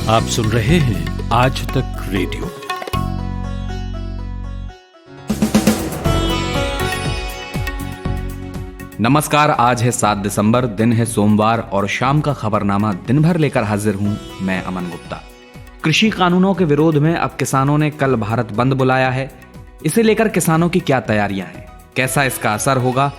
आप सुन रहे हैं आज तक रेडियो। नमस्कार, आज है 7 दिसंबर, दिन है सोमवार और शाम का खबरनामा दिन भर लेकर हाजिर हूं मैं अमन गुप्ता। कृषि कानूनों के विरोध में अब किसानों ने कल भारत बंद बुलाया है। इसे लेकर किसानों की क्या तैयारियां हैं, कैसा इसका असर होगा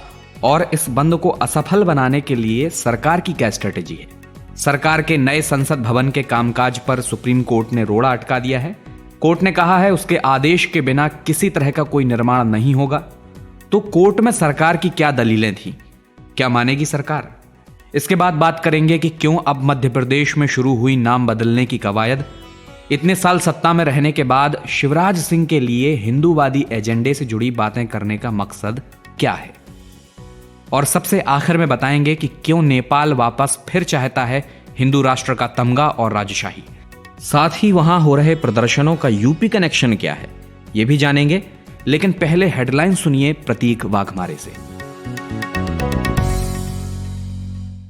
और इस बंद को असफल बनाने के लिए सरकार की क्या स्ट्रेटेजी है। सरकार के नए संसद भवन के कामकाज पर सुप्रीम कोर्ट ने रोड़ा अटका दिया है। कोर्ट ने कहा है उसके आदेश के बिना किसी तरह का कोई निर्माण नहीं होगा। तो कोर्ट में सरकार की क्या दलीलें थी, क्या मानेगी सरकार? इसके बाद बात करेंगे कि क्यों अब मध्य प्रदेश में शुरू हुई नाम बदलने की कवायद। इतने साल सत्ता में रहने के बाद शिवराज सिंह के लिए हिंदूवादी एजेंडे से जुड़ी बातें करने का मकसद क्या है। और सबसे आखिर में बताएंगे कि क्यों नेपाल वापस फिर चाहता है हिंदू राष्ट्र का तमगा और राजशाही। साथ ही वहां हो रहे प्रदर्शनों का यूपी कनेक्शन क्या है, यह भी जानेंगे। लेकिन पहले हेडलाइन सुनिए प्रतीक वाघमारे से।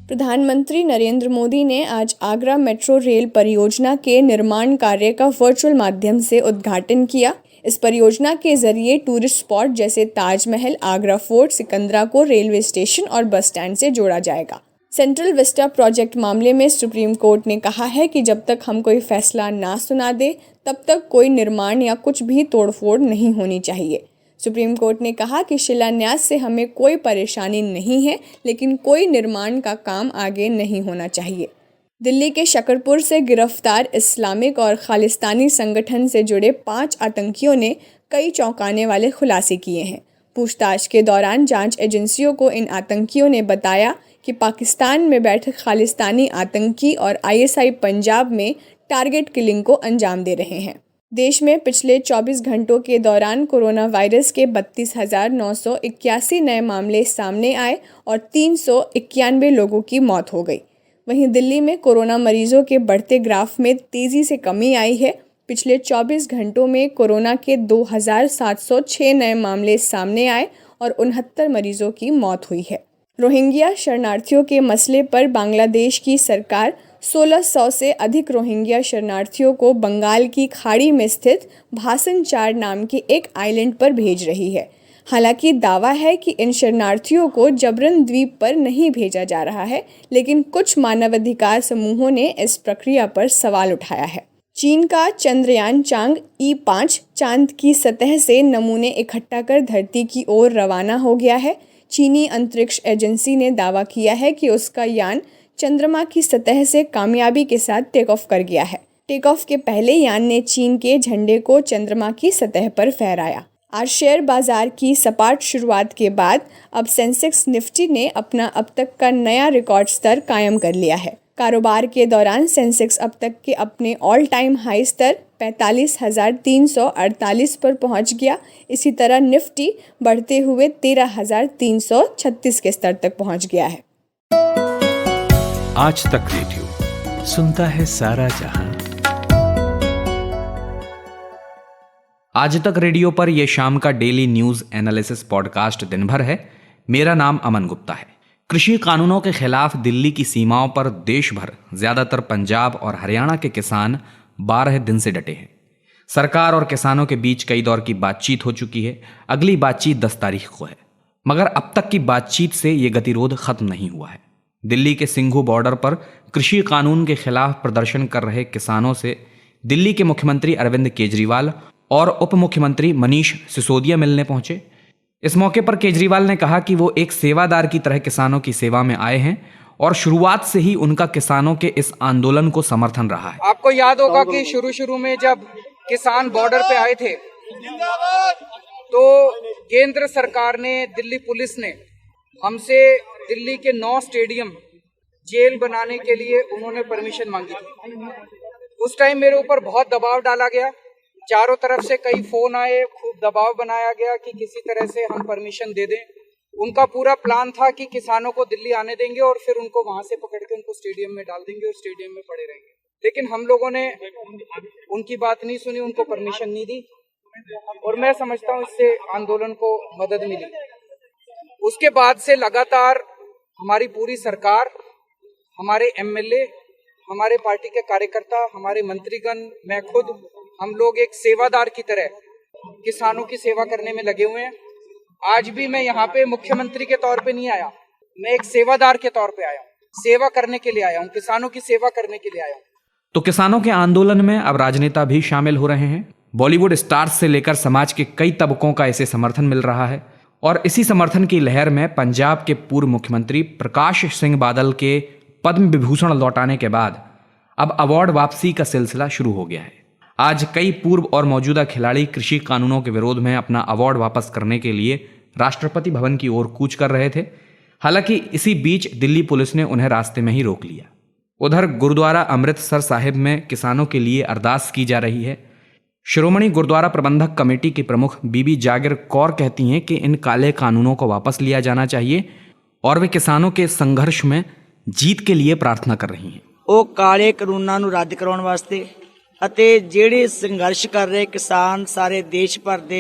प्रधानमंत्री नरेंद्र मोदी ने आज आगरा मेट्रो रेल परियोजना के निर्माण कार्य का वर्चुअल माध्यम से उद्घाटन किया। इस परियोजना के जरिए टूरिस्ट स्पॉट जैसे ताजमहल, आगरा फोर्ट, सिकंदरा को रेलवे स्टेशन और बस स्टैंड से जोड़ा जाएगा। सेंट्रल विस्टा प्रोजेक्ट मामले में सुप्रीम कोर्ट ने कहा है कि जब तक हम कोई फैसला ना सुना दे तब तक कोई निर्माण या कुछ भी तोड़फोड़ नहीं होनी चाहिए। सुप्रीम कोर्ट ने कहा कि शिलान्यास से हमें कोई परेशानी नहीं है, लेकिन कोई निर्माण का काम आगे नहीं होना चाहिए। दिल्ली के शकरपुर से गिरफ्तार इस्लामिक और खालिस्तानी संगठन से जुड़े 5 आतंकियों ने कई चौंकाने वाले खुलासे किए हैं। पूछताछ के दौरान जांच एजेंसियों को इन आतंकियों ने बताया कि पाकिस्तान में बैठे खालिस्तानी आतंकी और आईएसआई पंजाब में टारगेट किलिंग को अंजाम दे रहे हैं। देश में पिछले 24 घंटों के दौरान कोरोना वायरस के 32,981 नए मामले सामने आए और 391 लोगों की मौत हो गई। वहीं दिल्ली में कोरोना मरीजों के बढ़ते ग्राफ में तेजी से कमी आई है। पिछले 24 घंटों में कोरोना के 2,706 नए मामले सामने आए और 69 मरीजों की मौत हुई है। रोहिंग्या शरणार्थियों के मसले पर बांग्लादेश की सरकार 1600 से अधिक रोहिंग्या शरणार्थियों को बंगाल की खाड़ी में स्थित भासन चार नाम के एक आइलैंड पर भेज रही है। हालांकि दावा है कि इन शरणार्थियों को जबरन द्वीप पर नहीं भेजा जा रहा है, लेकिन कुछ मानवाधिकार समूहों ने इस प्रक्रिया पर सवाल उठाया है। चीन का चंद्रयान चांग E5 चांद की सतह से नमूने इकट्ठा कर धरती की ओर रवाना हो गया है। चीनी अंतरिक्ष एजेंसी ने दावा किया है कि उसका यान चंद्रमा की सतह से कामयाबी के साथ टेक ऑफ कर गया है। टेक ऑफ के पहले यान ने चीन के झंडे को चंद्रमा की सतह पर फहराया। आज शेयर बाजार की सपाट शुरुआत के बाद अब सेंसेक्स निफ्टी ने अपना अब तक का नया रिकॉर्ड स्तर कायम कर लिया है। कारोबार के दौरान सेंसेक्स अब तक के अपने ऑल टाइम हाई स्तर 45,348 पर पहुंच गया। इसी तरह निफ्टी बढ़ते हुए 13,336 के स्तर तक पहुंच गया है। आज तक रेडियो सुनता है सारा जहां। आज तक रेडियो पर यह शाम का डेली न्यूज एनालिसिस पॉडकास्ट दिन भर है। मेरा नाम अमन गुप्ता है। कृषि कानूनों के खिलाफ दिल्ली की सीमाओं पर देश भर, ज्यादातर पंजाब और हरियाणा के किसान 12 दिन से डटे हैं। सरकार और किसानों के बीच कई दौर की बातचीत हो चुकी है। अगली बातचीत 10 तारीख को है, मगर अब तक की बातचीत से यह गतिरोध खत्म नहीं हुआ है। दिल्ली के सिंघू बॉर्डर पर कृषि कानून के खिलाफ प्रदर्शन कर रहे किसानों से दिल्ली के मुख्यमंत्री अरविंद केजरीवाल और उप मुख्यमंत्री मनीष सिसोदिया मिलने पहुंचे। इस मौके पर केजरीवाल ने कहा कि वो एक सेवादार की तरह किसानों की सेवा में आए हैं और शुरुआत से ही उनका किसानों के इस आंदोलन को समर्थन रहा है। आपको याद होगा कि शुरू में जब किसान बॉर्डर पे आए थे तो केंद्र सरकार ने, दिल्ली पुलिस ने हमसे दिल्ली के 9 स्टेडियम जेल बनाने के लिए उन्होंने परमिशन मांगी थी। उस टाइम मेरे ऊपर बहुत दबाव डाला गया, चारों तरफ से कई फोन आए, खूब दबाव बनाया गया कि किसी तरह से हम परमिशन दे दें। उनका पूरा प्लान था कि किसानों को दिल्ली आने देंगे और फिर उनको वहां से पकड़ के उनको स्टेडियम में डाल देंगे और स्टेडियम में पड़े रहेंगे। लेकिन हम लोगों ने उनकी बात नहीं सुनी, उनको परमिशन नहीं दी और मैं समझता हूँ इससे आंदोलन को मदद मिली। उसके बाद से लगातार हमारी पूरी सरकार, हमारे एमएलए, हमारे पार्टी के कार्यकर्ता, हमारे मंत्रीगण, मैं खुद, हम लोग एक सेवादार की तरह किसानों की सेवा करने में लगे हुए हैं। आज भी मैं यहाँ पे मुख्यमंत्री के तौर पे नहीं आया, मैं एक सेवादार के तौर पे आया हूँ, सेवा करने के लिए आया हूँ, किसानों की सेवा करने के लिए आया हूँ। तो किसानों के आंदोलन में अब राजनेता भी शामिल हो रहे हैं। बॉलीवुड स्टार्स से लेकर समाज के कई तबकों का इसे समर्थन मिल रहा है और इसी समर्थन की लहर में पंजाब के पूर्व मुख्यमंत्री प्रकाश सिंह बादल के पद्म विभूषण लौटाने के बाद अब अवार्ड वापसी का सिलसिला शुरू हो गया है। आज कई पूर्व और मौजूदा खिलाड़ी कृषि कानूनों के विरोध में अपना अवार्ड वापस करने के लिए राष्ट्रपति भवन की ओर कूच कर रहे थे। हालांकि इसी बीच दिल्ली पुलिस ने उन्हें रास्ते में ही रोक लिया। उधर गुरुद्वारा अमृतसर साहिब में किसानों के लिए अरदास की जा रही है। श्रोमणी गुरुद्वारा प्रबंधक कमेटी की प्रमुख बीबी जागिर कौर कहती हैं कि इन काले कानूनों को वापस लिया जाना चाहिए और वे किसानों के संघर्ष में जीत के लिए प्रार्थना कर रही हैं। ਉਹ ਕਾਲੇ ਕਾਨੂੰਨਾਂ ਨੂੰ ਰੱਦ ਕਰਾਉਣ ਵਾਸਤੇ ਅਤੇ ਜਿਹੜੇ ਸੰਘਰਸ਼ ਕਰ ਰਹੇ ਕਿਸਾਨ ਸਾਰੇ ਦੇਸ਼ ਭਰ ਦੇ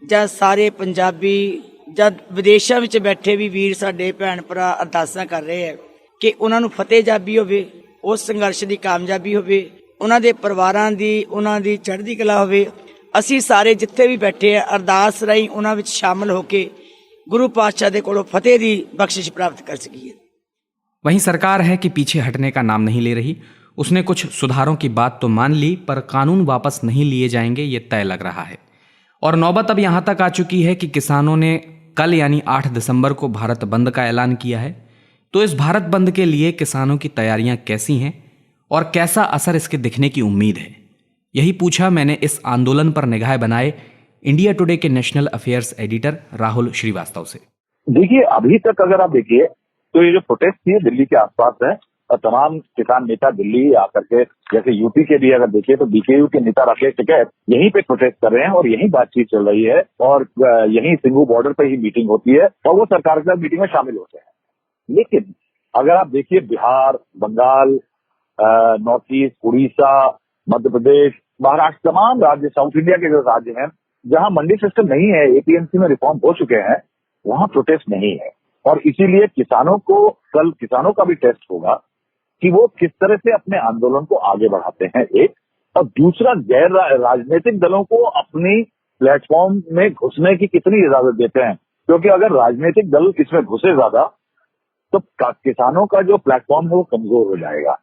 ਜਾਂ ਸਾਰੇ ਪੰਜਾਬੀ ਜਾਂ ਵਿਦੇਸ਼ਾਂ ਵਿੱਚ ਬੈਠੇ ਵੀ ਵੀਰ ਸਾਡੇ ਭੈਣ ਭਰਾ ਅਰਦਾਸਾਂ ਕਰ ਰਹੇ ਹੈ ਕਿ ਉਹਨਾਂ ਨੂੰ ਫਤਿਹਯਾਬੀ ਹੋਵੇ, ਉਸ ਸੰਘਰਸ਼ ਦੀ ਕਾਮਯਾਬੀ ਹੋਵੇ, ਉਹਨਾਂ ਦੇ ਪਰਿਵਾਰਾਂ ਦੀ ਉਹਨਾਂ ਦੀ ਚੜ੍ਹਦੀ ਕਲਾ ਹੋਵੇ। ਅਸੀਂ ਸਾਰੇ ਜਿੱਥੇ ਵੀ ਬੈਠੇ ਆ ਅਰਦਾਸ ਰਾਹੀਂ ਉਹਨਾਂ ਵਿੱਚ ਸ਼ਾਮਲ ਹੋ ਕੇ ਗੁਰੂ ਪਾਤਸ਼ਾਹ ਦੇ ਕੋਲੋਂ ਫਤਿਹ ਦੀ ਬਖਸ਼ਿਸ਼ ਪ੍ਰਾप्त कर सकीए। वहीं सरकार है कि पीछे हटने का नाम नहीं ले रही। उसने कुछ सुधारों की बात तो मान ली, पर कानून वापस नहीं लिए जाएंगे ये तय लग रहा है। और नौबत अब यहाँ तक आ चुकी है कि किसानों ने कल यानी 8 दिसंबर को भारत बंद का ऐलान किया है। तो इस भारत बंद के लिए किसानों की तैयारियां कैसी हैं और कैसा असर इसके दिखने की उम्मीद है, यही पूछा मैंने इस आंदोलन पर निगाह बनाए इंडिया टुडे के national affairs editor Rahul Srivastava से। देखिए, अभी तक अगर आप देखिए तो ये जो प्रोटेस्ट थी दिल्ली के आसपास है और तमाम किसान नेता दिल्ली आकर के, जैसे यूपी के भी अगर देखिए तो बीकेयू के नेता राकेश टिकैत यहीं पे प्रोटेस्ट कर रहे हैं और यहीं बातचीत चल रही है और यहीं सिंघू बॉर्डर पे ही मीटिंग होती है और वो सरकार के साथ मीटिंग में शामिल होते हैं। लेकिन अगर आप देखिए बिहार, बंगाल, नॉर्थ ईस्ट, उड़ीसा, मध्य प्रदेश, महाराष्ट्र, तमाम राज्य, साउथ इंडिया के जो राज्य हैं जहां मंडी सिस्टम नहीं है, एपीएमसी में रिफॉर्म हो चुके हैं, वहां प्रोटेस्ट नहीं है। और इसीलिए किसानों को कल किसानों का भी टेस्ट होगा कि वो किस तरह से अपने आंदोलन को आगे बढ़ाते हैं, एक। और दूसरा, गैर राजनीतिक दलों को अपनी प्लेटफॉर्म में घुसने की कितनी इजाजत देते हैं, क्योंकि अगर राजनीतिक दल इसमें घुसे ज्यादा तो किसानों का जो प्लेटफॉर्म है वो कमजोर हो जाएगा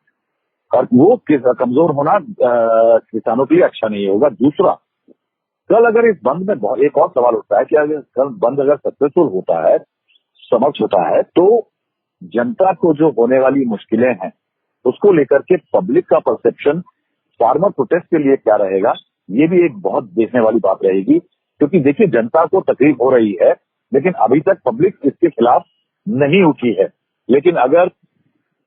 और वो कमजोर होना किसानों के लिए अच्छा नहीं होगा। दूसरा, कल अगर इस बंद में एक और सवाल उठता है कि अगर कल बंद अगर सक्सेसफुल होता है, समक्ष होता है, तो जनता को जो होने वाली मुश्किलें हैं उसको लेकर के पब्लिक का परसेप्शन फार्मर प्रोटेस्ट के लिए क्या रहेगा, ये भी एक बहुत देखने वाली बात रहेगी। क्योंकि देखिए, जनता को तकलीफ हो रही है लेकिन अभी तक पब्लिक इसके खिलाफ नहीं उठी है। लेकिन अगर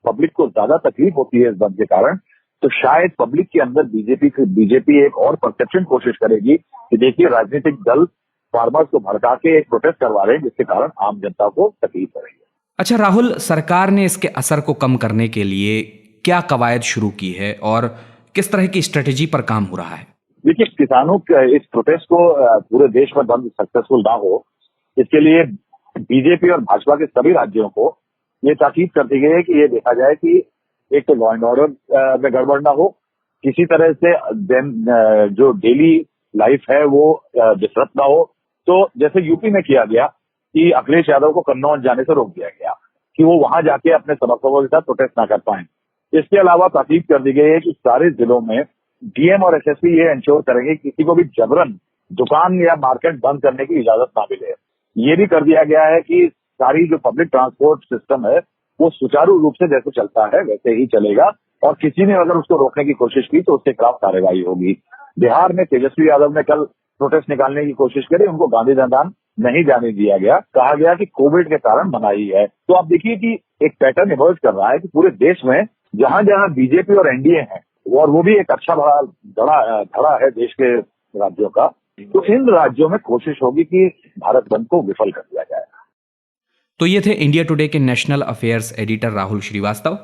पब्लिक को ज्यादा तकलीफ होती है इस बंद के कारण, तो शायद पब्लिक के अंदर बीजेपी एक और परसेप्शन कोशिश करेगी कि देखिए, राजनीतिक दल फार्मर्स को भड़का के एक प्रोटेस्ट करवा रहे हैं जिसके कारण आम जनता को तकलीफ हो रही है। अच्छा राहुल, सरकार ने इसके असर को कम करने के लिए क्या कवायद शुरू की है और किस तरह की स्ट्रेटेजी पर काम हो रहा है? देखिए, किसानों के इस प्रोटेस्ट को पूरे देश में बंद सक्सेसफुल ना हो, इसके लिए बीजेपी और भाजपा के सभी राज्यों को ये ताकीद कर दी गई है कि ये देखा जाए कि एक तो लॉ एंड ऑर्डर में गड़बड़ ना हो, किसी तरह से जो डेली लाइफ है वो डिस्टर्ब ना हो। तो जैसे यूपी में किया गया कि अखिलेश यादव को कन्नौज जाने से रोक दिया गया कि वो वहां जाके अपने समर्थकों के साथ प्रोटेस्ट ना कर पाए। इसके अलावा ताकीद कर दी गई है कि सारे जिलों में डीएम और एसएसपी ये इंश्योर करेंगे कि किसी को भी जबरन दुकान या मार्केट बंद करने की इजाजत ना मिले। ये भी कर दिया गया है कि सारी जो पब्लिक ट्रांसपोर्ट सिस्टम है वो सुचारू रूप से जैसे चलता है वैसे ही चलेगा और किसी ने अगर उसको रोकने की कोशिश की तो उसके खिलाफ कार्रवाई होगी। बिहार में तेजस्वी यादव ने कल प्रोटेस्ट निकालने की कोशिश करी, उनको गांधी मैदान नहीं जाने दिया गया, कहा गया कि कोविड के कारण मनाही है। तो आप देखिए कि एक पैटर्न इमर्ज कर रहा है कि पूरे देश में जहां जहां बीजेपी और एनडीए है और वो भी एक अच्छा बड़ा धड़ा है देश के राज्यों का, तो इन राज्यों में कोशिश होगी कि भारत बंद को विफल कर दिया जाए। तो ये थे इंडिया टुडे के national affairs editor Rahul Srivastava.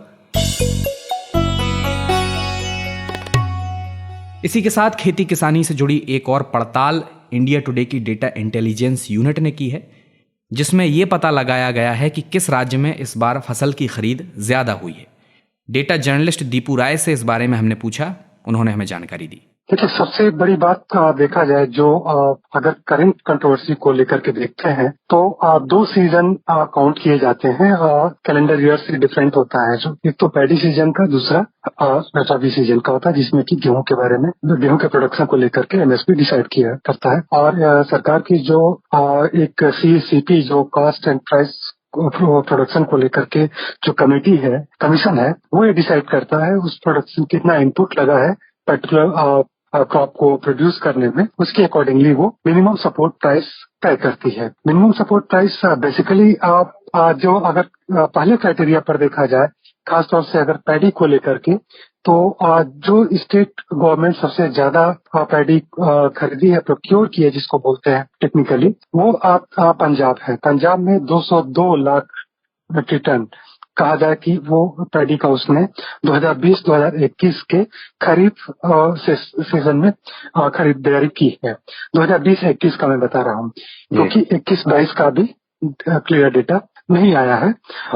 इसी के साथ खेती किसानी से जुड़ी एक और पड़ताल इंडिया टुडे की डेटा इंटेलिजेंस यूनिट ने की है, जिसमें यह पता लगाया गया है कि किस राज्य में इस बार फसल की खरीद ज्यादा हुई है। डेटा जर्नलिस्ट दीपू राय से इस बारे में हमने पूछा, उन्होंने हमें जानकारी दी। देखिए, सबसे बड़ी बात देखा जाए जो अगर करंट कंट्रोवर्सी को लेकर के देखते हैं तो 2 सीजन काउंट किए जाते हैं। कैलेंडर ईयर से डिफरेंट होता है, जो एक तो पैडी सीजन का, दूसरा रबी सीजन का होता है, जिसमें कि गेहूं के बारे में, गेहूं के प्रोडक्शन को लेकर के एमएसपी डिसाइड किया करता है। और सरकार की जो एक सीसीपी जो कॉस्ट एंड प्राइस प्रोडक्शन को लेकर के जो कमीशन है, वो ये डिसाइड करता है उस प्रोडक्शन कितना इनपुट लगा है पर्टिकुलर क्रॉप को प्रोड्यूस करने में, उसके अकॉर्डिंगली वो मिनिमम सपोर्ट प्राइस तय करती है। मिनिमम सपोर्ट प्राइस बेसिकली जो अगर पहले क्राइटेरिया पर देखा जाए, खासतौर से अगर पैडी को लेकर के, तो जो स्टेट गवर्नमेंट सबसे ज्यादा पैडी खरीदी है, प्रोक्योर की है जिसको बोलते हैं टेक्निकली, वो पंजाब है। पंजाब में 202 लाख मीट्रिक टन कहा जाए कि वो पैडी का उसने 2020-2021 के खरीफ सीजन में खरीदारी की है। 2020-21 का मैं बता रहा हूँ, क्योंकि 21-22 का भी क्लियर डेटा नहीं आया है।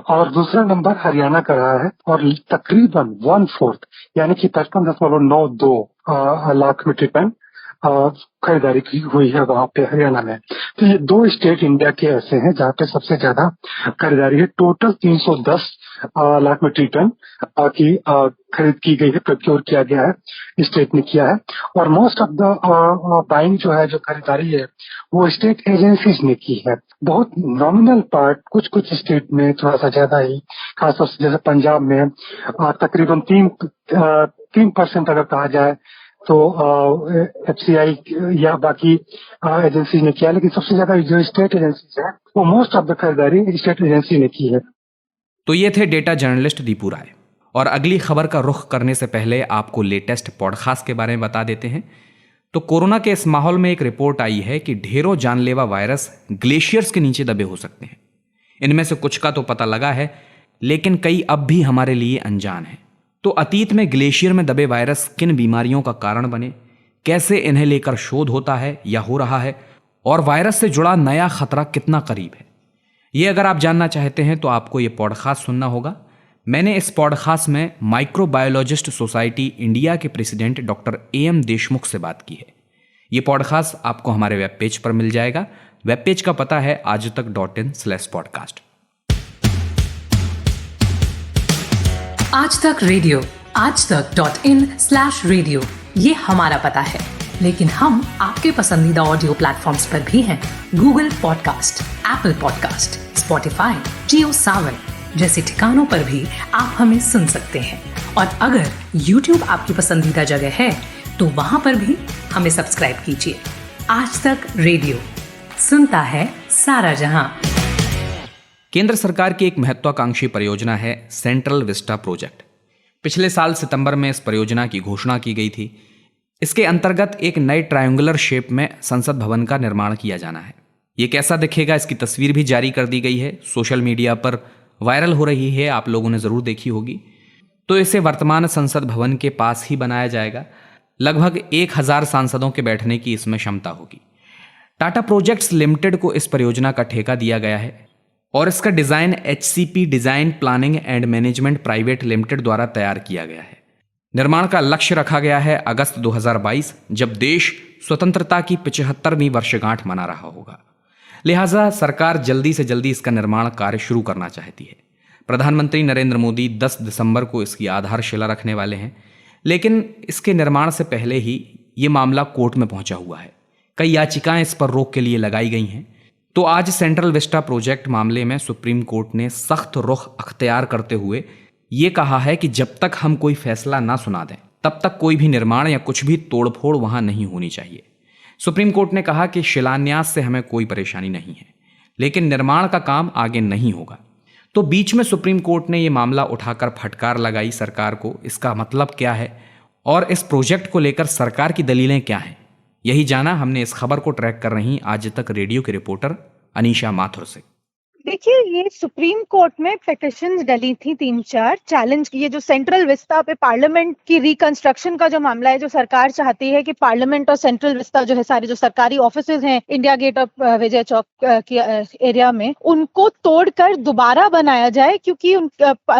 और दूसरा नंबर हरियाणा का रहा है, और तकरीबन 1/4 यानी कि 55.92 लाख मीट्रिक टन खरीदारी की हुई है वहां पे हरियाणा में। तो ये 2 स्टेट इंडिया के ऐसे हैं जहाँ पे सबसे ज्यादा खरीदारी है। टोटल 310 लाख मीट्रिक टन की खरीद की गई है, प्रोक्योर किया गया है, स्टेट ने किया है। और मोस्ट ऑफ द बाइंग जो है, जो खरीदारी है, वो स्टेट एजेंसीज ने की है। बहुत नॉमिनल पार्ट कुछ स्टेट में थोड़ा सा ज्यादा ही, खासतौर से जैसे पंजाब में तकरीबन 3% अगर कहा जाए तो एफसीआई या बाकी एजेंसी ने किया, लेकिन सबसे ज्यादा जो स्टेट एजेंसी है वो मोस्ट ऑफ द खरीदारी स्टेट एजेंसी ने की है। तो ये थे डेटा जर्नलिस्ट दीपू राय। और अगली खबर का रुख करने से पहले आपको लेटेस्ट पॉडकास्ट के बारे में बता देते हैं। तो कोरोना के इस माहौल में एक रिपोर्ट आई है कि ढेरों जानलेवा वायरस ग्लेशियर्स के नीचे दबे हो सकते हैं। इनमें से कुछ का तो पता लगा है, लेकिन कई अब भी हमारे लिए अनजान है। तो अतीत में ग्लेशियर में दबे वायरस किन बीमारियों का कारण बने, कैसे इन्हें लेकर शोध होता है या हो रहा है, और वायरस से जुड़ा नया खतरा कितना करीब है, ये अगर आप जानना चाहते हैं तो आपको ये पॉडकास्ट सुनना होगा। मैंने इस पॉडकास्ट में माइक्रोबायोलॉजिस्ट सोसाइटी इंडिया के प्रेसिडेंट डॉक्टर AM देशमुख से बात की है। ये पॉडकास्ट आपको हमारे वेब पेज पर मिल जाएगा। वेब पेज का पता है aajtak.in/podcast। आज तक रेडियो, aajtak.in/radio, ये हमारा पता है। लेकिन हम आपके पसंदीदा ऑडियो प्लेटफॉर्म्स पर भी हैं। Google podcast, Apple podcast, Spotify, Jio Saavn जैसे ठिकानों पर भी आप हमें सुन सकते हैं। और अगर YouTube आपकी पसंदीदा जगह है तो वहां पर भी हमें सब्सक्राइब कीजिए। आज तक रेडियो, सुनता है सारा जहां। केंद्र सरकार की एक महत्वाकांक्षी परियोजना है सेंट्रल विस्टा प्रोजेक्ट। पिछले साल सितंबर में इस परियोजना की घोषणा की गई थी। इसके अंतर्गत एक नए ट्रायंगुलर शेप में संसद भवन का निर्माण किया जाना है। ये कैसा दिखेगा, इसकी तस्वीर भी जारी कर दी गई है, सोशल मीडिया पर वायरल हो रही है, आप लोगों ने ज़रूर देखी होगी। तो इसे वर्तमान संसद भवन के पास ही बनाया जाएगा। लगभग 1000 सांसदों के बैठने की इसमें क्षमता होगी। टाटा प्रोजेक्ट्स लिमिटेड को इस परियोजना का ठेका दिया गया है और इसका design HCP design planning and management private limited द्वारा तैयार किया गया है। निर्माण का लक्ष्य रखा गया है अगस्त 2022, जब देश स्वतंत्रता की 75वीं वर्षगांठ मना रहा होगा। लिहाजा सरकार जल्दी से जल्दी इसका निर्माण कार्य शुरू करना चाहती है। प्रधानमंत्री नरेंद्र मोदी 10 दिसंबर को इसकी आधारशिला रखने वाले हैं, लेकिन इसके निर्माण से पहले ही ये मामला कोर्ट में पहुंचा हुआ है। कई याचिकाएं इस पर रोक के लिए लगाई गई हैं। तो आज सेंट्रल विस्टा प्रोजेक्ट मामले में सुप्रीम कोर्ट ने सख्त रुख अख्तियार करते हुए ये कहा है कि जब तक हम कोई फैसला ना सुना दें तब तक कोई भी निर्माण या कुछ भी तोड़फोड़ वहां नहीं होनी चाहिए। सुप्रीम कोर्ट ने कहा कि शिलान्यास से हमें कोई परेशानी नहीं है, लेकिन निर्माण का काम आगे नहीं होगा। तो बीच में सुप्रीम कोर्ट ने यह मामला उठाकर फटकार लगाई सरकार को। इसका मतलब क्या है और इस प्रोजेक्ट को लेकर सरकार की दलीलें क्या हैं, यही जाना हमने इस खबर को ट्रैक कर रही आज तक रेडियो के रिपोर्टर अनीशा माथुर से। देखिए, ये सुप्रीम कोर्ट में पिटिशंस डली थी 3-4 चैलेंज की। ये जो सेंट्रल विस्ता पे पार्लियामेंट की रिकंस्ट्रक्शन का जो मामला है, जो सरकार चाहती है कि पार्लियामेंट और सेंट्रल विस्ता जो है, सारे जो सरकारी ऑफिसेज हैं इंडिया गेट और विजय चौक की एरिया में, उनको तोड़कर दोबारा बनाया जाए, क्योंकि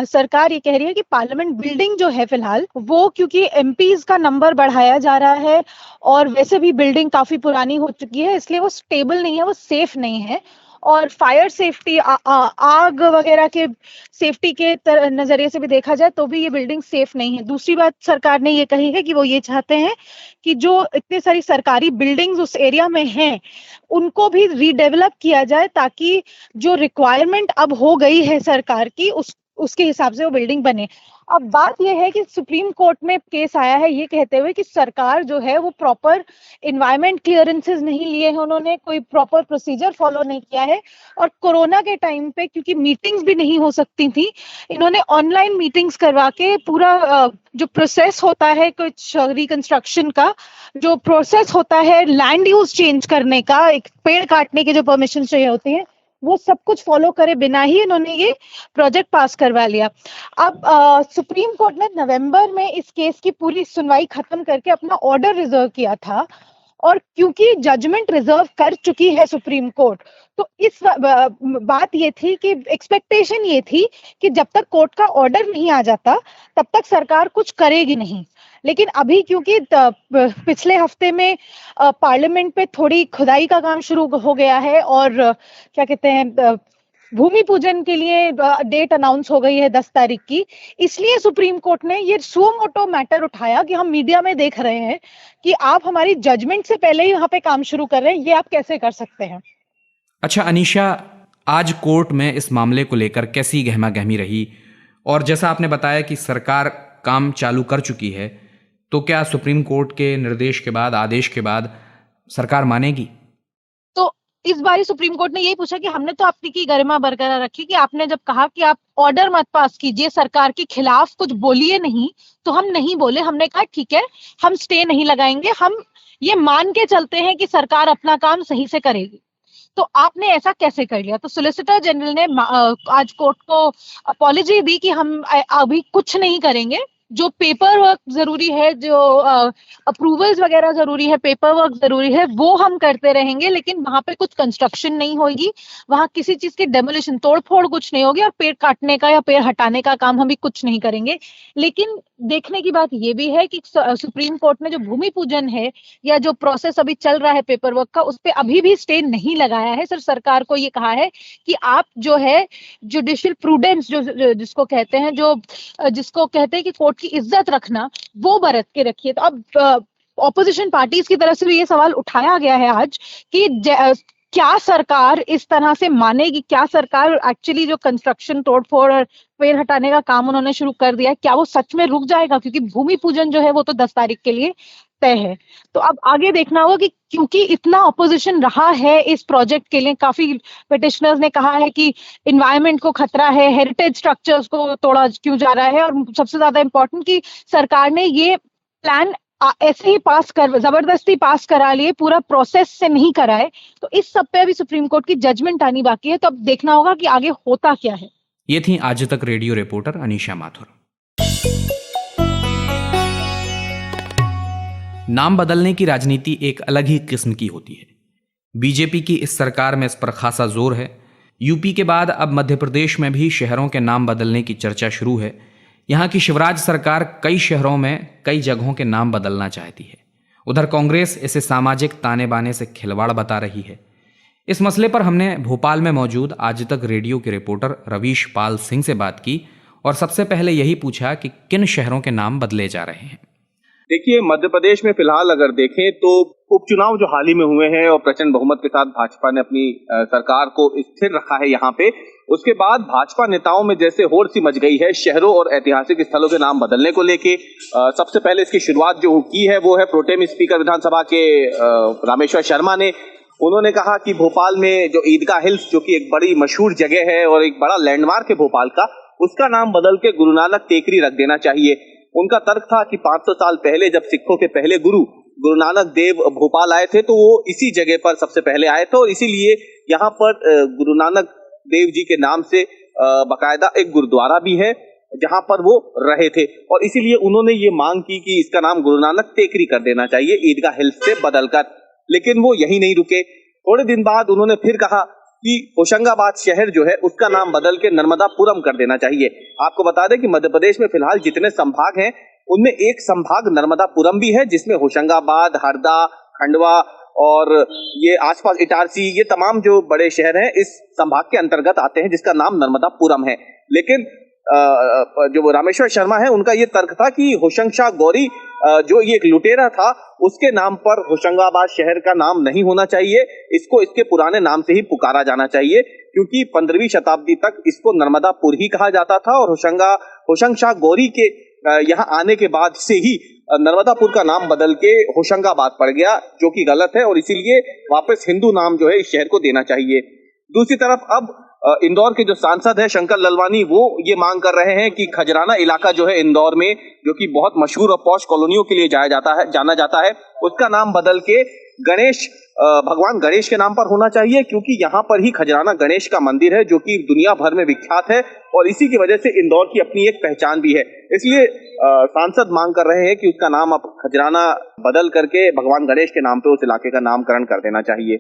सरकार ये कह रही है कि पार्लियामेंट बिल्डिंग जो है फिलहाल वो, क्योंकि एमपीज का नंबर बढ़ाया जा रहा है और वैसे भी बिल्डिंग काफी पुरानी हो चुकी है, इसलिए वो स्टेबल नहीं है, वो सेफ नहीं है। और फायर सेफ्टी, आग वगैरह के सेफ्टी के नजरिए से भी देखा जाए तो भी ये बिल्डिंग सेफ नहीं है। दूसरी बात सरकार ने ये कही है कि वो ये चाहते हैं कि जो इतनी सारी सरकारी बिल्डिंग्स उस एरिया में हैं उनको भी रीडेवलप किया जाए, ताकि जो रिक्वायरमेंट अब हो गई है सरकार की उसके हिसाब से वो बिल्डिंग बने। अब बात यह है कि सुप्रीम कोर्ट में केस आया है ये कहते हुए कि सरकार जो है वो प्रॉपर एनवायरमेंट क्लियरेंसेस नहीं लिए हैं, उन्होंने कोई प्रॉपर प्रोसीजर फॉलो नहीं किया है, और कोरोना के टाइम पे क्योंकि मीटिंग्स भी नहीं हो सकती थी, इन्होंने ऑनलाइन मीटिंग्स करवा के पूरा जो प्रोसेस होता है कुछ रिकंस्ट्रक्शन का, जो प्रोसेस होता है लैंड यूज चेंज करने का, एक पेड़ काटने के जो परमिशन चाहिए होती है, वो सब कुछ फॉलो करे बिना ही इन्होंने ये प्रोजेक्ट पास करवा लिया। अब सुप्रीम कोर्ट ने नवंबर में इस केस की पूरी सुनवाई खत्म करके अपना ऑर्डर रिजर्व किया था, और क्योंकि जजमेंट रिजर्व कर चुकी है सुप्रीम कोर्ट, तो इस बात ये थी कि एक्सपेक्टेशन ये थी कि जब तक कोर्ट का ऑर्डर नहीं आ जाता तब तक सरकार कुछ करेगी नहीं। लेकिन अभी क्योंकि पिछले हफ्ते में पार्लियामेंट पे थोड़ी खुदाई का काम शुरू हो गया है, और क्या कहते हैं, भूमि पूजन के लिए डेट अनाउंस हो गई है 10 तारीख की, इसलिए सुप्रीम कोर्ट ने ये सुओ मोटो मैटर उठाया कि हम मीडिया में देख रहे हैं कि आप हमारी जजमेंट से पहले ही यहाँ पे काम शुरू कर रहे हैं, ये आप कैसे कर सकते हैं। अच्छा अनीशा, आज कोर्ट में इस मामले को लेकर कैसी गहमा गहमी रही, और जैसा आपने बताया कि सरकार काम चालू कर चुकी है, तो क्या सुप्रीम कोर्ट के निर्देश के बाद, आदेश के बाद सरकार मानेगी? तो इस बार सुप्रीम कोर्ट ने यही पूछा कि हमने तो आपकी गरिमा बरकरार रखी कि आपने जब कहा कि आप ऑर्डर मत पास कीजिए, सरकार के खिलाफ कुछ बोलिए नहीं, तो हम नहीं बोले। हमने कहा ठीक है, हम स्टे नहीं लगाएंगे, हम ये मान के चलते हैं कि सरकार अपना काम सही से करेगी। तो आपने ऐसा कैसे कर लिया? तो सोलिसिटर जनरल ने आज कोर्ट को अपॉलजी दी कि हम अभी कुछ नहीं करेंगे, जो पेपर वर्क जरूरी है, जो अप्रूवल्स वगैरह जरूरी है, पेपर वर्क जरूरी है, वो हम करते रहेंगे, लेकिन वहां पे कुछ कंस्ट्रक्शन नहीं होगी, वहां किसी चीज की डेमोलिशन, तोड़फोड़ कुछ नहीं होगी, और पेड़ काटने का या पेड़ हटाने का काम हम भी कुछ नहीं करेंगे। लेकिन देखने की बात ये भी है कि सुप्रीम कोर्ट ने जो भूमि पूजन है या जो प्रोसेस अभी चल रहा है पेपर वर्क का, उस पर अभी भी स्टे नहीं लगाया है। सिर्फ सरकार को ये कहा है कि आप जो है जुडिशियल प्रूडेंस जिसको कहते हैं, जिसको कहते हैं कि कोर्ट की इज्जत रखना, वो बरत के रखिए। तो अब ऑपोजिशन पार्टीज की तरफ से भी ये सवाल उठाया गया है आज कि क्या सरकार इस तरह से मानेगी? क्या सरकार एक्चुअली जो कंस्ट्रक्शन, तोड़फोड़ और पेड़ हटाने का काम उन्होंने शुरू कर दिया है, क्या वो सच में रुक जाएगा? क्योंकि भूमि पूजन जो है वो तो 10 तारीख के लिए तय है। तो अब आगे देखना होगा कि क्योंकि इतना ऑपोजिशन रहा है इस प्रोजेक्ट के लिए, काफी पिटिशनर्स ने कहा है कि एनवायरनमेंट को खतरा है, हेरिटेज स्ट्रक्चर्स को तोड़ा क्यों जा रहा है, और सबसे ज्यादा इंपॉर्टेंट कि सरकार ने ये प्लान ऐसे ही जबरदस्ती पास करा लिए, पूरा प्रोसेस से नहीं कराए। तो इस सब पे अभी सुप्रीम कोर्ट की जजमेंट आनी बाकी है, तो अब देखना होगा कि आगे होता क्या है। ये थी आज तक रेडियो रिपोर्टर अनीशा माथुर। नाम बदलने की राजनीति एक अलग ही किस्म की होती है। बीजेपी की इस सरकार में इस पर खासा जोर है। यूपी के बाद अब मध्य प्रदेश में भी शहरों के नाम बदलने की चर्चा शुरू है। यहाँ की शिवराज सरकार कई शहरों में कई जगहों के नाम बदलना चाहती है। उधर कांग्रेस इसे सामाजिक ताने बाने से खिलवाड़ बता रही है। इस मसले पर हमने भोपाल में मौजूद आज तक रेडियो के रिपोर्टर रवीश पाल सिंह से बात की और सबसे पहले यही पूछा कि किन शहरों के नाम बदले जा रहे हैं। देखिए, मध्य प्रदेश में फिलहाल अगर देखें तो उपचुनाव जो हाल ही में हुए हैं और प्रचंड बहुमत के साथ भाजपा ने अपनी सरकार को स्थिर रखा है यहाँ पे, उसके बाद भाजपा नेताओं में जैसे होड़ सी मच गई है शहरों और ऐतिहासिक स्थलों के नाम बदलने को लेके। सबसे पहले इसकी शुरुआत जो की है वो है प्रोटेम स्पीकर विधानसभा के रामेश्वर शर्मा ने। उन्होंने कहा कि भोपाल में जो ईदगाह हिल्स, जो कि एक बड़ी मशहूर जगह है और एक बड़ा लैंडमार्क है भोपाल का, उसका नाम बदल के गुरु नानक टेकरी रख देना चाहिए। उनका तर्क था कि 500 साल पहले जब सिखों के पहले गुरु नानक देव भोपाल आए थे तो वो इसी जगह पर सबसे पहले आए थे और इसीलिए यहाँ पर गुरु नानक देव जी के नाम से बाकायदा एक गुरुद्वारा भी है जहां पर वो रहे थे, और इसीलिए उन्होंने ये मांग की कि इसका नाम गुरु नानक टेकरी कर देना चाहिए ईदगाह हिल्स से बदलकर। लेकिन वो यही नहीं रुके, थोड़े दिन बाद उन्होंने फिर कहा कि होशंगाबाद शहर जो है उसका नाम बदल के नर्मदापुरम कर देना चाहिए। आपको बता दें कि मध्य प्रदेश में फिलहाल जितने संभाग हैं उनमें एक संभाग नर्मदापुरम भी है, जिसमें होशंगाबाद, हरदा, खंडवा और ये आसपास इटारसी, ये तमाम जो बड़े शहर हैं इस संभाग के अंतर्गत आते हैं, जिसका नाम नर्मदापुरम है। लेकिन जो रामेश्वर शर्मा है उनका ये तर्क था कि होशंग गौरी जो ये एक लुटेरा था उसके नाम पर होशंगाबाद शहर का नाम नहीं होना चाहिए, इसको इसके पुराने नाम से ही पुकारा जाना चाहिए, क्योंकि 15वीं शताब्दी तक इसको नर्मदापुर ही कहा जाता था और होशंग गौरी के यहाँ आने के बाद से ही नर्मदापुर का नाम बदल के होशंगाबाद पड़ गया, जो कि गलत है और इसीलिए वापस हिंदू नाम जो है इस शहर को देना चाहिए। दूसरी तरफ अब इंदौर के जो सांसद है शंकर ललवानी, वो ये मांग कर रहे हैं कि खजराना इलाका जो है इंदौर में, जो कि बहुत मशहूर और पॉश कॉलोनियों के लिए जाना जाता है, उसका नाम बदल के भगवान गणेश के नाम पर होना चाहिए, क्योंकि यहाँ पर ही खजराना गणेश का मंदिर है जो कि दुनिया भर में विख्यात है और इसी की वजह से इंदौर की अपनी एक पहचान भी है। इसलिए सांसद मांग कर रहे हैं कि उसका नाम अब खजराना बदल करके भगवान गणेश के नाम पे उस इलाके का नामकरण कर देना चाहिए।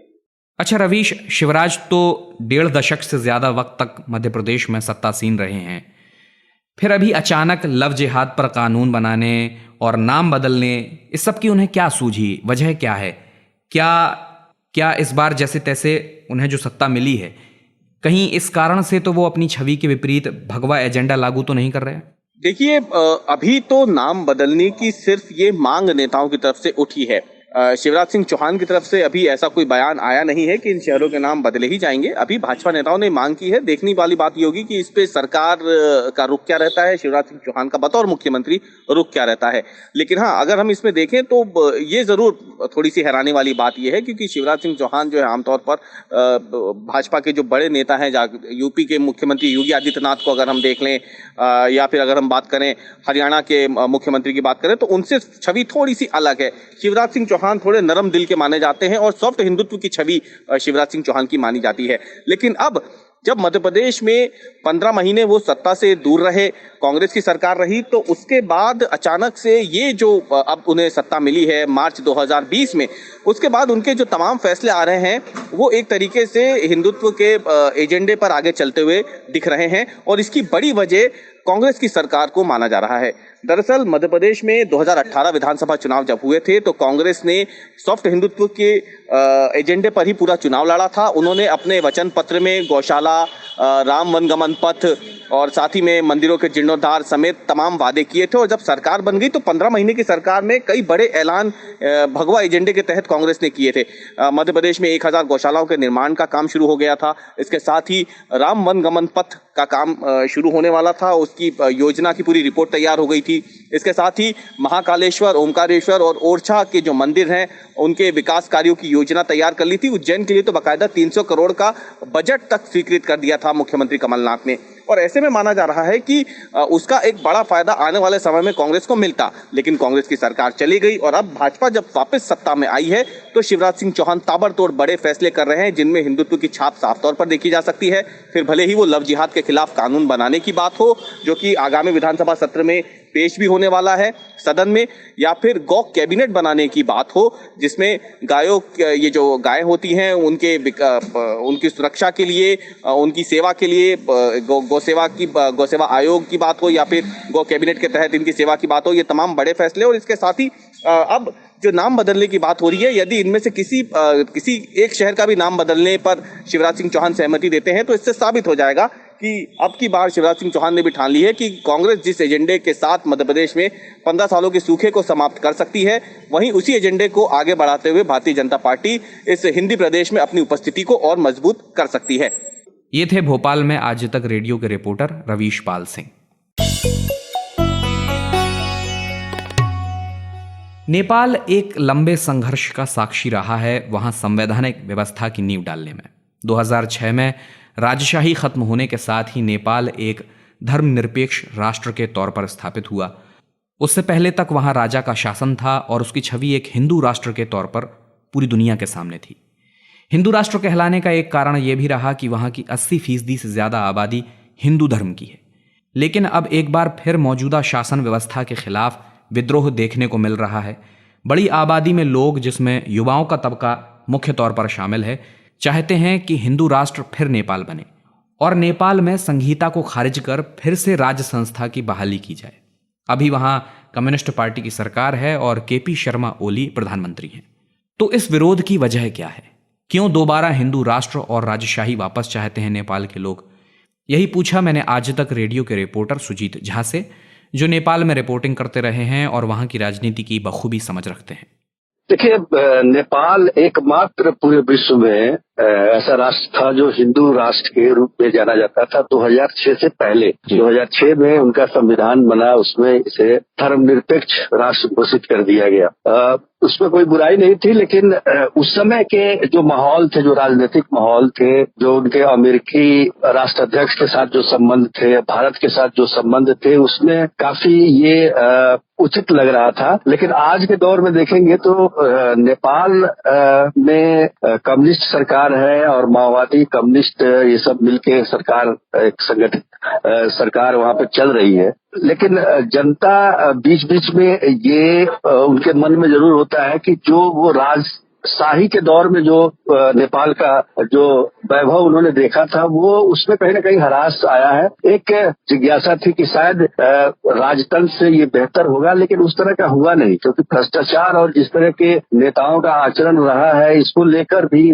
अच्छा रवीश, शिवराज तो 1.5 दशक से ज्यादा वक्त तक मध्य प्रदेश में सत्तासीन रहे हैं, फिर अभी अचानक लव जिहाद पर कानून बनाने और नाम बदलने, इस सब की उन्हें क्या सूझी? वजह क्या है? क्या इस बार जैसे तैसे उन्हें जो सत्ता मिली है, कहीं इस कारण से तो वो अपनी छवि के विपरीत भगवा एजेंडा लागू तो नहीं कर रहे हैं? देखिए, अभी तो नाम बदलने की सिर्फ ये मांग नेताओं की तरफ से उठी है। शिवराज सिंह चौहान की तरफ से अभी ऐसा कोई बयान आया नहीं है कि इन शहरों के नाम बदले ही जाएंगे। अभी भाजपा नेताओं ने मांग की है। देखने वाली बात ये होगी कि इस पे सरकार का रुख क्या रहता है, शिवराज सिंह चौहान का बतौर मुख्यमंत्री रुख क्या रहता है। लेकिन हाँ, अगर हम इसमें देखें तो ये जरूर थोड़ी सी हैरानी वाली बात ये है, क्योंकि शिवराज सिंह चौहान जो है आमतौर पर भाजपा के जो बड़े नेता हैं, यूपी के मुख्यमंत्री योगी आदित्यनाथ को अगर हम देख लें, या फिर अगर हम बात करें हरियाणा के मुख्यमंत्री की बात करें, तो उनसे छवि थोड़ी सी अलग है। शिवराज सिंह चौहान थोड़े नरम दिल के माने जाते हैं और सॉफ्ट हिंदुत्व की छवि शिवराज सिंह चौहान की मानी जाती है। लेकिन अब जब मध्य प्रदेश में 15 महीने वो सत्ता से दूर रहे, कांग्रेस की सरकार रही, तो उसके बाद अचानक से ये जो अब उन्हें सत्ता मिली है मार्च 2020 में, उसके बाद उनके जो तमाम फैसले आ रहे हैं वो एक तरीके से हिंदुत्व के एजेंडे पर आगे चलते हुए दिख रहे हैं और इसकी बड़ी वजह कांग्रेस की सरकार को माना जा रहा है। दरअसल मध्य प्रदेश में 2018 विधानसभा चुनाव जब हुए थे तो कांग्रेस ने सॉफ्ट हिंदुत्व के एजेंडे पर ही पूरा चुनाव लड़ा था। उन्होंने अपने वचन पत्र में गौशाला, राम वनगमन पथ और साथ ही में मंदिरों के जीर्णोद्धार समेत तमाम वादे किए थे और जब सरकार बन गई तो 15 महीने की सरकार में कई बड़े ऐलान भगवा एजेंडे के तहत कांग्रेस ने किए थे। मध्य प्रदेश में 1000 गौशालाओं के निर्माण का काम शुरू हो गया था। इसके साथ ही राम वनगमन पथ का काम शुरू होने वाला था, उसकी योजना की पूरी रिपोर्ट तैयार हो गई थी। इसके साथ ही महाकालेश्वर, ओमकारेश्वर और ओरछा के जो मंदिर हैं उनके विकास कार्यों की योजना तैयार कर ली थी। उज्जैन के लिए तो बाकायदा 300 करोड़ का बजट तक स्वीकृत कर दिया था मुख्यमंत्री कमलनाथ ने। और ऐसे में माना जा रहा है कि उसका एक बड़ा फायदा आने वाले समय में कांग्रेस को मिलता, लेकिन कांग्रेस की सरकार चली गई और अब भाजपा जब वापस सत्ता में आई है तो शिवराज सिंह चौहान ताबड़तोड़ बड़े फैसले कर रहे हैं जिनमें हिंदुत्व की छाप साफ तौर पर देखी जा सकती है। फिर भले ही वो लव जिहाद के खिलाफ कानून बनाने की बात हो जो कि आगामी विधानसभा सत्र में पेश भी होने वाला है सदन में, या फिर गौ कैबिनेट बनाने की बात हो जिसमें गायों, ये जो गाय होती हैं उनकी सुरक्षा के लिए, उनकी सेवा के लिए गौसेवा आयोग की बात हो या फिर गौ कैबिनेट के तहत इनकी सेवा की बात हो। ये तमाम बड़े फैसले और इसके साथ ही अब जो नाम बदलने की बात हो रही है, यदि इनमें से किसी एक शहर का भी नाम बदलने पर शिवराज सिंह चौहान सहमति देते हैं तो इससे साबित हो जाएगा कि अब की बार शिवराज सिंह चौहान ने भी ठान ली है कि कांग्रेस जिस एजेंडे के साथ मध्य प्रदेश में 15 सालों के सूखे को समाप्त कर सकती है, वहीं उसी एजेंडे को आगे बढ़ाते हुए भारतीय जनता पार्टी इस हिंदी प्रदेश में अपनी उपस्थिति को और मजबूत कर सकती है। ये थे भोपाल में आज तक रेडियो के रिपोर्टर रवीश पाल सिंह। नेपाल एक लंबे संघर्ष का साक्षी रहा है वहां संवैधानिक व्यवस्था की नींव डालने में। 2006 में राजशाही खत्म होने के साथ ही नेपाल एक धर्मनिरपेक्ष राष्ट्र के तौर पर स्थापित हुआ। उससे पहले तक वहां राजा का शासन था और उसकी छवि एक हिंदू राष्ट्र के तौर पर पूरी दुनिया के सामने थी। हिंदू राष्ट्र कहलाने का एक कारण यह भी रहा कि वहां की 80% से ज्यादा आबादी हिंदू धर्म की है। लेकिन अब एक बार फिर मौजूदा शासन व्यवस्था के खिलाफ विद्रोह देखने को मिल रहा है। बड़ी आबादी में लोग, जिसमें युवाओं का तबका मुख्य तौर पर शामिल है, चाहते हैं कि हिंदू राष्ट्र फिर नेपाल बने और नेपाल में संहिता को खारिज कर फिर से राज्य संस्था की बहाली की जाए। अभी वहां कम्युनिस्ट पार्टी की सरकार है और केपी शर्मा ओली प्रधानमंत्री हैं। तो इस विरोध की वजह क्या है? क्यों दोबारा हिंदू राष्ट्र और राजशाही वापस चाहते हैं नेपाल के लोग? यही पूछा मैंने आज तक रेडियो के रिपोर्टर सुजीत झा से, जो नेपाल में रिपोर्टिंग करते रहे हैं और वहां की राजनीति की बखूबी समझ रखते हैं। देखिए, नेपाल एकमात्र पूरे विश्व में ऐसा राष्ट्र था जो हिंदू राष्ट्र के रूप में जाना जाता था 2006 से पहले। 2006 में उनका संविधान बना, उसमें इसे धर्मनिरपेक्ष राष्ट्र घोषित कर दिया गया। उसमें कोई बुराई नहीं थी, लेकिन उस समय के जो माहौल थे, जो राजनीतिक माहौल थे, जो उनके अमेरिकी राष्ट्राध्यक्ष के साथ जो संबंध थे, भारत के साथ जो संबंध थे, उसमें काफी ये उचित लग रहा था। लेकिन आज के दौर में देखेंगे तो नेपाल में कम्युनिस्ट सरकार है और माओवादी कम्युनिस्ट ये सब मिलके सरकार, एक संगठित सरकार वहां पे चल रही है। लेकिन जनता बीच बीच में ये उनके मन में जरूर होता है कि जो वो राजशाही के दौर में जो नेपाल का जो वैभव उन्होंने देखा था, वो उसमें कहीं ना कहीं हरास आया है। एक जिज्ञासा थी कि शायद राजतंत्र से ये बेहतर होगा, लेकिन उस तरह का हुआ नहीं, क्योंकि भ्रष्टाचार और जिस तरह के नेताओं का आचरण रहा है, इसको लेकर भी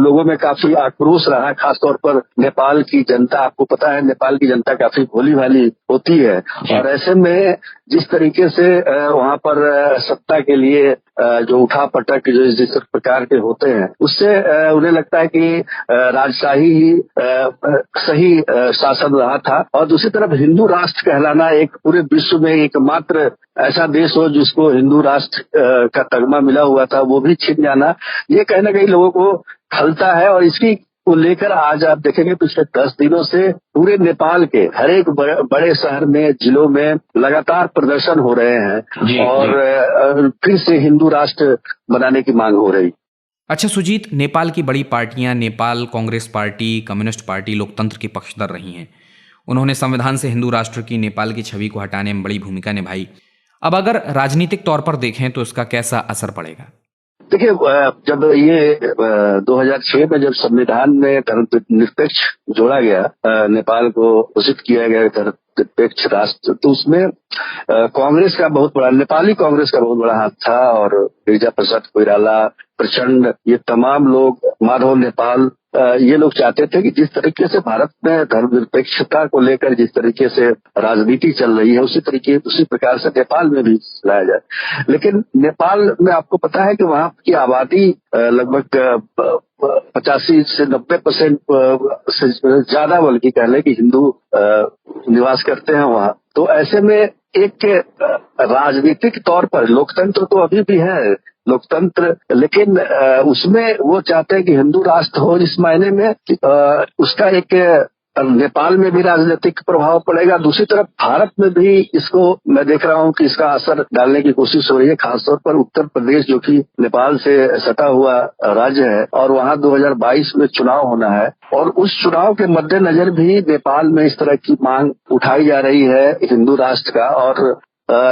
लोगों में काफी आक्रोश रहा, खासतौर पर नेपाल की जनता। आपको पता है नेपाल की जनता काफी भोली भाली होती है, और ऐसे में जिस तरीके से वहां पर सत्ता के लिए जो उठापटक जो जिस प्रकार के होते हैं, उससे उन्हें लगता है कि राजशाही ही सही शासन रहा था। और दूसरी तरफ हिंदू राष्ट्र कहलाना, एक पूरे विश्व में एकमात्र ऐसा देश हो जिसको हिंदू राष्ट्र का तगमा मिला हुआ था, वो भी छिन जाना, ये कहीं ना कहीं लोगों को खलता है। और इसकी को लेकर आज आप देखेंगे पिछले 10 दिनों से पूरे नेपाल के हर एक बड़े शहर में, जिलों में लगातार प्रदर्शन हो रहे हैं और फिर से हिंदू राष्ट्र बनाने की मांग हो रही। अच्छा सुजीत, नेपाल की बड़ी पार्टियां, Nepal Congress party, communist party लोकतंत्र की पक्षधर रही हैं। उन्होंने संविधान से हिंदू राष्ट्र की नेपाल की छवि को हटाने में बड़ी भूमिका निभाई। अब अगर राजनीतिक तौर पर देखें तो इसका कैसा असर पड़ेगा? देखिए, जब ये 2006 में जब संविधान में धर्मनिरपेक्ष जोड़ा गया, नेपाल को घोषित किया गया धर्मनिरपेक्ष राष्ट्र, तो उसमें कांग्रेस का बहुत बड़ा, नेपाली कांग्रेस का बहुत बड़ा हाथ था। और गिरिजा प्रसाद कोइराला, प्रचंड, ये तमाम लोग, माधव नेपाल, ये लोग चाहते थे कि जिस तरीके से भारत में धर्मनिरपेक्षता को लेकर जिस तरीके से राजनीति चल रही है, उसी प्रकार से नेपाल में भी लाया जाए। लेकिन नेपाल में आपको पता है कि वहां की आबादी लगभग 85 से 90% से ज्यादा, बल्कि कह लें कि हिंदू निवास करते हैं वहां। तो ऐसे में एक राजनीतिक तौर पर लोकतंत्र तो अभी भी है, लोकतंत्र, लेकिन उसमें वो चाहते हैं कि हिंदू राष्ट्र हो, इस मायने में उसका एक नेपाल में भी राजनीतिक प्रभाव पड़ेगा। दूसरी तरफ भारत में भी इसको मैं देख रहा हूं कि इसका असर डालने की कोशिश हो रही है, खासतौर पर उत्तर प्रदेश, जो कि नेपाल से सटा हुआ राज्य है, और वहां 2022 में चुनाव होना है। और उस चुनाव के मद्देनजर भी नेपाल में इस तरह की मांग उठाई जा रही है हिंदू राष्ट्र का। और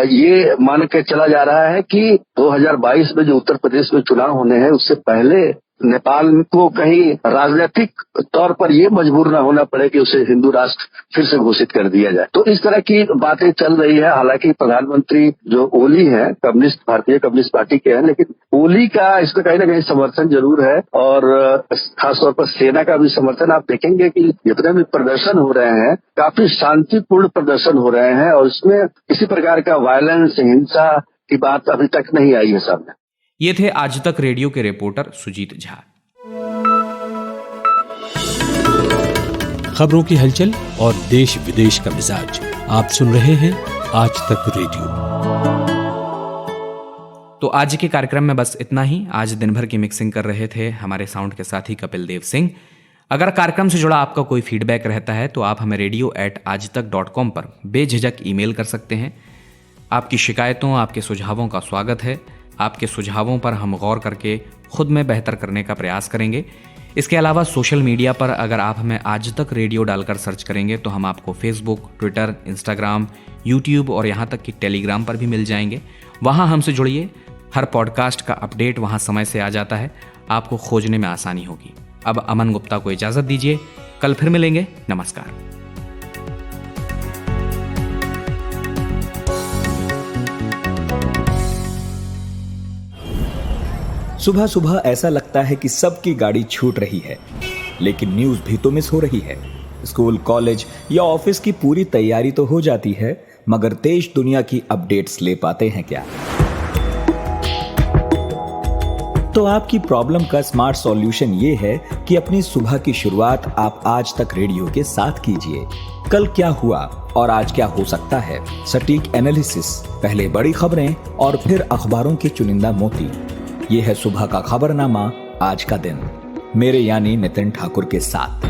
ये मान के चला जा रहा है कि 2022 में जो उत्तर प्रदेश में चुनाव होने हैं, उससे पहले नेपाल को कहीं राजनीतिक तौर पर ये मजबूर न होना पड़े कि उसे हिंदू राष्ट्र फिर से घोषित कर दिया जाए। तो इस तरह की बातें चल रही है। हालांकि प्रधानमंत्री जो ओली है, भारतीय कम्युनिस्ट पार्टी के हैं, लेकिन ओली का इसमें कहीं ना कहीं समर्थन जरूर है, और खासतौर पर सेना का भी समर्थन। आप देखेंगे कि जितने भी प्रदर्शन हो रहे हैं, काफी शांतिपूर्ण प्रदर्शन हो रहे हैं, और इसमें किसी प्रकार का वायलेंस, हिंसा की बात अभी तक नहीं आई है सामने। ये थे आज तक रेडियो के रिपोर्टर सुजीत झा। खबरों की हलचल और देश विदेश का मिजाज आप सुन रहे हैं आज तक रेडियो। तो आज के कार्यक्रम में बस इतना ही। आज दिन भर की मिक्सिंग कर रहे थे हमारे साउंड के साथी कपिल देव सिंह। अगर कार्यक्रम से जुड़ा आपका कोई फीडबैक रहता है तो आप हमें radio@aajtak.com पर बेझिझक ईमेल कर सकते हैं। आपकी शिकायतों, आपके सुझावों का स्वागत है। आपके सुझावों पर हम गौर करके खुद में बेहतर करने का प्रयास करेंगे। इसके अलावा सोशल मीडिया पर अगर आप हमें आज तक रेडियो डालकर सर्च करेंगे तो हम आपको फेसबुक, ट्विटर, इंस्टाग्राम, यूट्यूब और यहाँ तक कि टेलीग्राम पर भी मिल जाएंगे। वहाँ हमसे जुड़िए। हर पॉडकास्ट का अपडेट वहाँ समय से आ जाता है, आपको खोजने में आसानी होगी। अब अमन गुप्ता को इजाज़त दीजिए, कल फिर मिलेंगे। नमस्कार। सुबह सुबह ऐसा लगता है कि सबकी गाड़ी छूट रही है, लेकिन न्यूज़ भी तो मिस हो रही है। स्कूल, कॉलेज या ऑफिस की पूरी तैयारी तो हो जाती है, मगर देश दुनिया की अपडेट्स ले पाते हैं क्या? तो आपकी प्रॉब्लम का स्मार्ट सॉल्यूशन ये है कि अपनी सुबह की शुरुआत आप आज तक रेडियो के साथ कीजिए। कल क्या हुआ और आज क्या हो सकता है, सटीक एनालिसिस, पहले बड़ी खबरें और फिर अखबारों के चुनिंदा मोती। ये है सुबह का खबरनामा, आज का दिन, मेरे यानी नितिन ठाकुर के साथ।